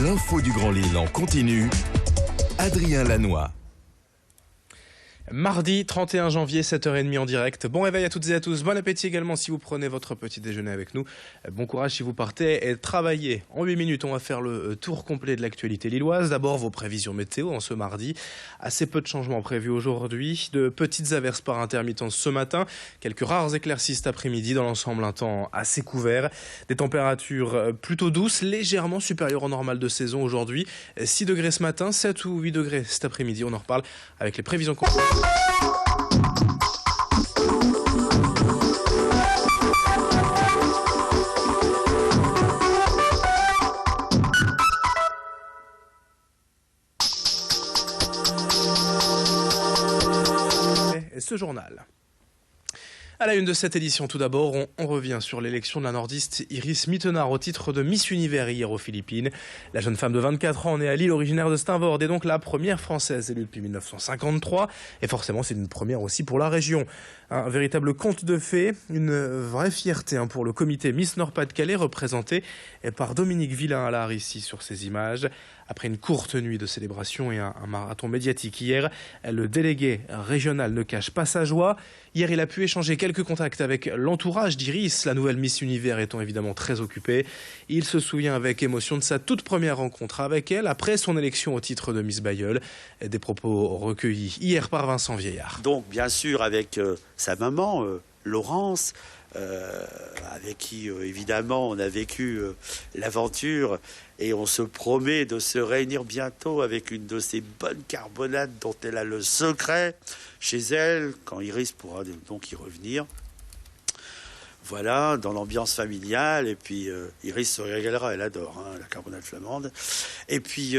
L'info du Grand Lille en continu. Adrien Lanois. Mardi 31 janvier, 7h30 en direct. Bon réveil à toutes et à tous. Bon appétit également si vous prenez votre petit déjeuner avec nous. Bon courage si vous partez et travaillez. En 8 minutes, on va faire le tour complet de l'actualité lilloise. D'abord, vos prévisions météo en ce mardi. Assez peu de changements prévus aujourd'hui. De petites averses par intermittence ce matin. Quelques rares éclaircies cet après-midi. Dans l'ensemble, un temps assez couvert. Des températures plutôt douces, légèrement supérieures au normal de saison aujourd'hui. 6 degrés ce matin, 7 ou 8 degrés cet après-midi. On en reparle avec les prévisions complètes. Et ce journal. À la une de cette édition, tout d'abord, on revient sur l'élection de la nordiste Iris Mittenard au titre de Miss Univers hier aux Philippines. La jeune femme de 24 ans, née à Lille, originaire de Steinvorde, est donc la première française élue depuis 1953. Et forcément, c'est une première aussi pour la région. Un véritable conte de fées, une vraie fierté pour le comité Miss Nord-Pas-de-Calais, représenté par Dominique Villain-Allard ici sur ces images. Après une courte nuit de célébration et un marathon médiatique hier, le délégué régional ne cache pas sa joie. Hier, il a pu échanger quelques contacts avec l'entourage d'Iris, la nouvelle Miss Univers étant évidemment très occupée. Il se souvient avec émotion de sa toute première rencontre avec elle après son élection au titre de Miss Bailleul. Des propos recueillis hier par Vincent Vieillard. Donc bien sûr avec sa maman, Laurence, avec qui évidemment on a vécu l'aventure et on se promet de se réunir bientôt avec une de ces bonnes carbonades dont elle a le secret chez elle, quand Iris pourra donc y revenir. Voilà, dans l'ambiance familiale, et puis Iris se régalera, elle adore la carbonade flamande. Et puis,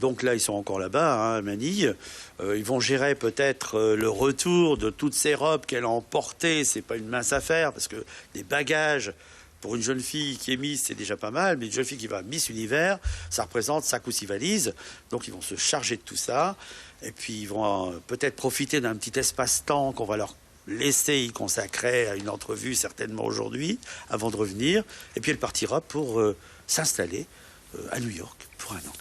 donc là, ils sont encore là-bas, à Manille. Ils vont gérer peut-être le retour de toutes ces robes qu'elle a emportées. C'est pas une mince affaire, parce que des bagages, pour une jeune fille qui est Miss, c'est déjà pas mal, mais une jeune fille qui va Miss Univers, ça représente 5 ou 6 valises. Donc, ils vont se charger de tout ça. Et puis, ils vont peut-être profiter d'un petit espace-temps qu'on va leur laisser y consacrer à une entrevue certainement aujourd'hui, avant de revenir. Et puis elle partira pour s'installer à New York pour un an.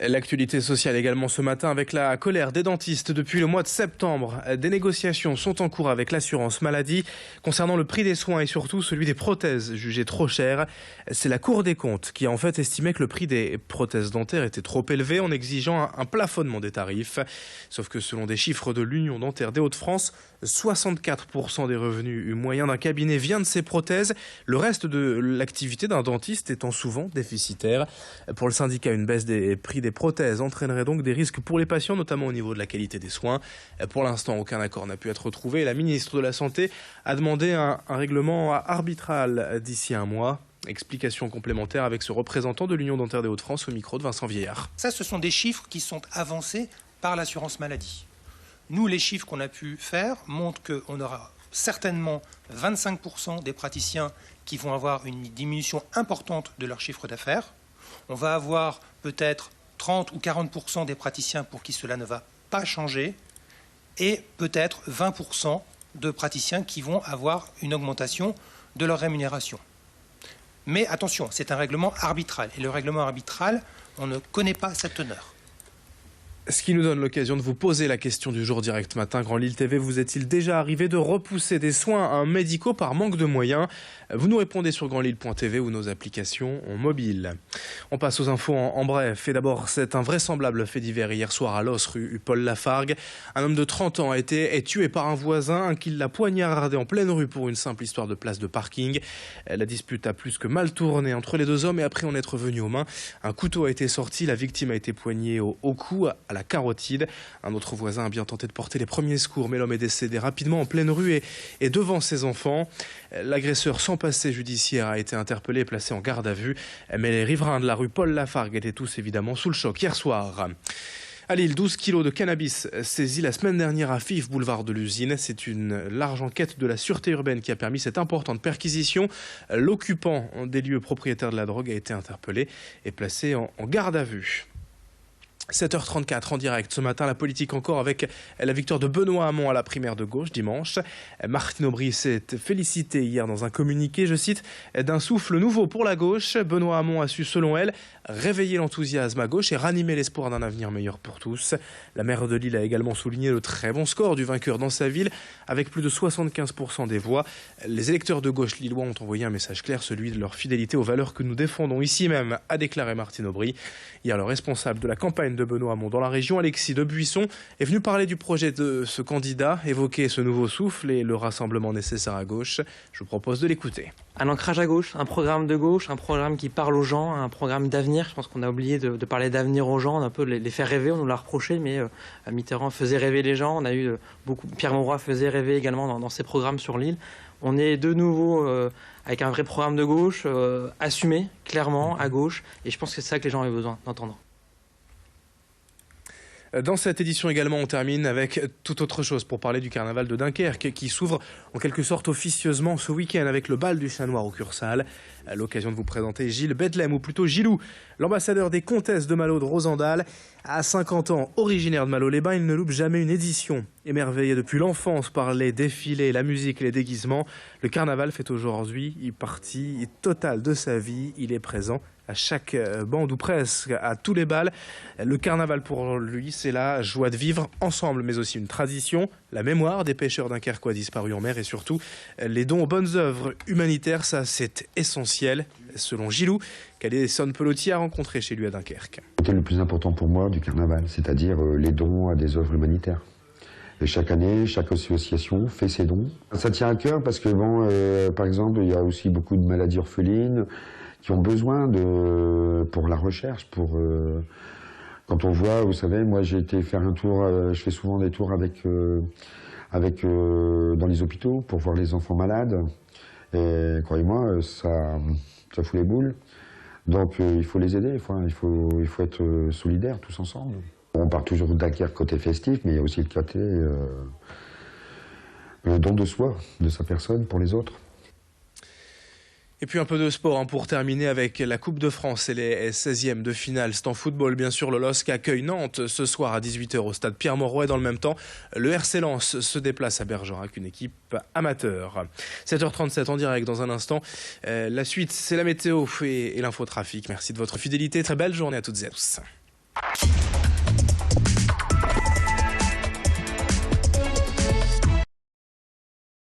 L'actualité sociale également ce matin avec la colère des dentistes depuis le mois de septembre. Des négociations sont en cours avec l'assurance maladie concernant le prix des soins et surtout celui des prothèses jugées trop chères. C'est la Cour des comptes qui a en fait estimé que le prix des prothèses dentaires était trop élevé en exigeant un plafonnement des tarifs. Sauf que selon des chiffres de l'Union dentaire des Hauts-de-France, 64% des revenus moyens d'un cabinet vient de ces prothèses. Le reste de l'activité d'un dentiste étant souvent déficitaire. Pour le syndicat, une baisse des prix des prothèses entraînerait donc des risques pour les patients, notamment au niveau de la qualité des soins. Pour l'instant, aucun accord n'a pu être trouvé. La ministre de la Santé a demandé un règlement arbitral d'ici un mois. Explication complémentaire avec ce représentant de l'Union dentaire des Hauts-de-France au micro de Vincent Vieillard. Ça, ce sont des chiffres qui sont avancés par l'assurance maladie. Nous, les chiffres qu'on a pu faire montrent qu'on aura certainement 25% des praticiens qui vont avoir une diminution importante de leur chiffre d'affaires. On va avoir peut-être 30 ou 40% des praticiens pour qui cela ne va pas changer et peut-être 20% de praticiens qui vont avoir une augmentation de leur rémunération. Mais attention, c'est un règlement arbitral. Et le règlement arbitral, on ne connaît pas sa teneur. Ce qui nous donne l'occasion de vous poser la question du jour direct matin. Grand Lille TV, vous est-il déjà arrivé de repousser des soins médicaux par manque de moyens? Vous nous répondez sur grandlille.tv ou nos applications mobiles. On passe aux infos en bref. Et d'abord, c'est un vraisemblable fait divers hier soir à Los, rue Paul Lafargue. Un homme de 30 ans est tué par un voisin qui l'a poignardé en pleine rue pour une simple histoire de place de parking. La dispute a plus que mal tourné entre les deux hommes et après en être venu aux mains, un couteau a été sorti. La victime a été poignée au cou, à la carotide. Un autre voisin a bien tenté de porter les premiers secours, mais l'homme est décédé rapidement en pleine rue et devant ses enfants. L'agresseur sans passé judiciaire a été interpellé et placé en garde à vue. Mais les riverains de la rue Paul Lafargue étaient tous évidemment sous le choc hier soir. À Lille, 12 kilos de cannabis saisis la semaine dernière à Fives, boulevard de l'Usine. C'est une large enquête de la sûreté urbaine qui a permis cette importante perquisition. L'occupant des lieux propriétaire de la drogue a été interpellé et placé en garde à vue. 7h34 en direct ce matin, la politique encore avec la victoire de Benoît Hamon à la primaire de gauche dimanche. Martine Aubry s'est félicitée hier dans un communiqué, je cite, d'un souffle nouveau pour la gauche. Benoît Hamon a su, selon elle, réveiller l'enthousiasme à gauche et ranimer l'espoir d'un avenir meilleur pour tous. La maire de Lille a également souligné le très bon score du vainqueur dans sa ville, avec plus de 75% des voix. Les électeurs de gauche lillois ont envoyé un message clair, celui de leur fidélité aux valeurs que nous défendons ici même, a déclaré Martine Aubry. Hier, le responsable de la campagne de Benoît Hamon dans la région, Alexis Debuisson, est venu parler du projet de ce candidat, évoquer ce nouveau souffle et le rassemblement nécessaire à gauche. Je vous propose de l'écouter. Un ancrage à gauche, un programme de gauche, un programme qui parle aux gens, un programme d'avenir. Je pense qu'on a oublié de parler d'avenir aux gens, un peu les faire rêver, on nous l'a reproché, mais Mitterrand faisait rêver les gens. On a eu Pierre Mauroy faisait rêver également dans ses programmes sur l'île. On est de nouveau avec un vrai programme de gauche, assumé clairement à gauche, et je pense que c'est ça que les gens avaient besoin d'entendre. Dans cette édition également, on termine avec toute autre chose pour parler du carnaval de Dunkerque qui s'ouvre en quelque sorte officieusement ce week-end avec le bal du chat noir au Cursal. À l'occasion de vous présenter Gilles Bedlem, ou plutôt Gilou, l'ambassadeur des comtesses de Malo de Rosendal. À 50 ans, originaire de Malo-les-Bains, il ne loupe jamais une édition. Émerveillé depuis l'enfance par les défilés, la musique et les déguisements, le carnaval fait aujourd'hui une partie totale de sa vie. Il est présent à chaque bande ou presque, à tous les bals. Le carnaval pour lui, c'est la joie de vivre ensemble, mais aussi une tradition, la mémoire des pêcheurs dunkerquois disparus en mer et surtout les dons aux bonnes œuvres humanitaires, ça c'est essentiel. Selon Gilou, qu'Alison Pelotti a rencontré chez lui à Dunkerque. C'était le plus important pour moi du carnaval, c'est-à-dire les dons à des œuvres humanitaires. Et chaque année, chaque association fait ses dons. Ça tient à cœur parce que, par exemple, il y a aussi beaucoup de maladies orphelines qui ont besoin pour la recherche, quand on voit, vous savez, moi j'ai été faire un tour, je fais souvent des tours dans les hôpitaux pour voir les enfants malades. Et croyez-moi, ça fout les boules. Donc il faut les aider, il faut être solidaires tous ensemble. On part toujours de Dunkerque côté festif, mais il y a aussi le côté le don de soi, de sa personne pour les autres. Et puis un peu de sport pour terminer avec la Coupe de France et les 16e de finale. C'est en football, bien sûr, le LOSC accueille Nantes ce soir à 18h au stade Pierre-Mauroy. Dans le même temps, le RC Lens se déplace à Bergerac, une équipe amateur. 7h37 en direct dans un instant. La suite, c'est la météo et l'infotrafic. Merci de votre fidélité. Très belle journée à toutes et à tous.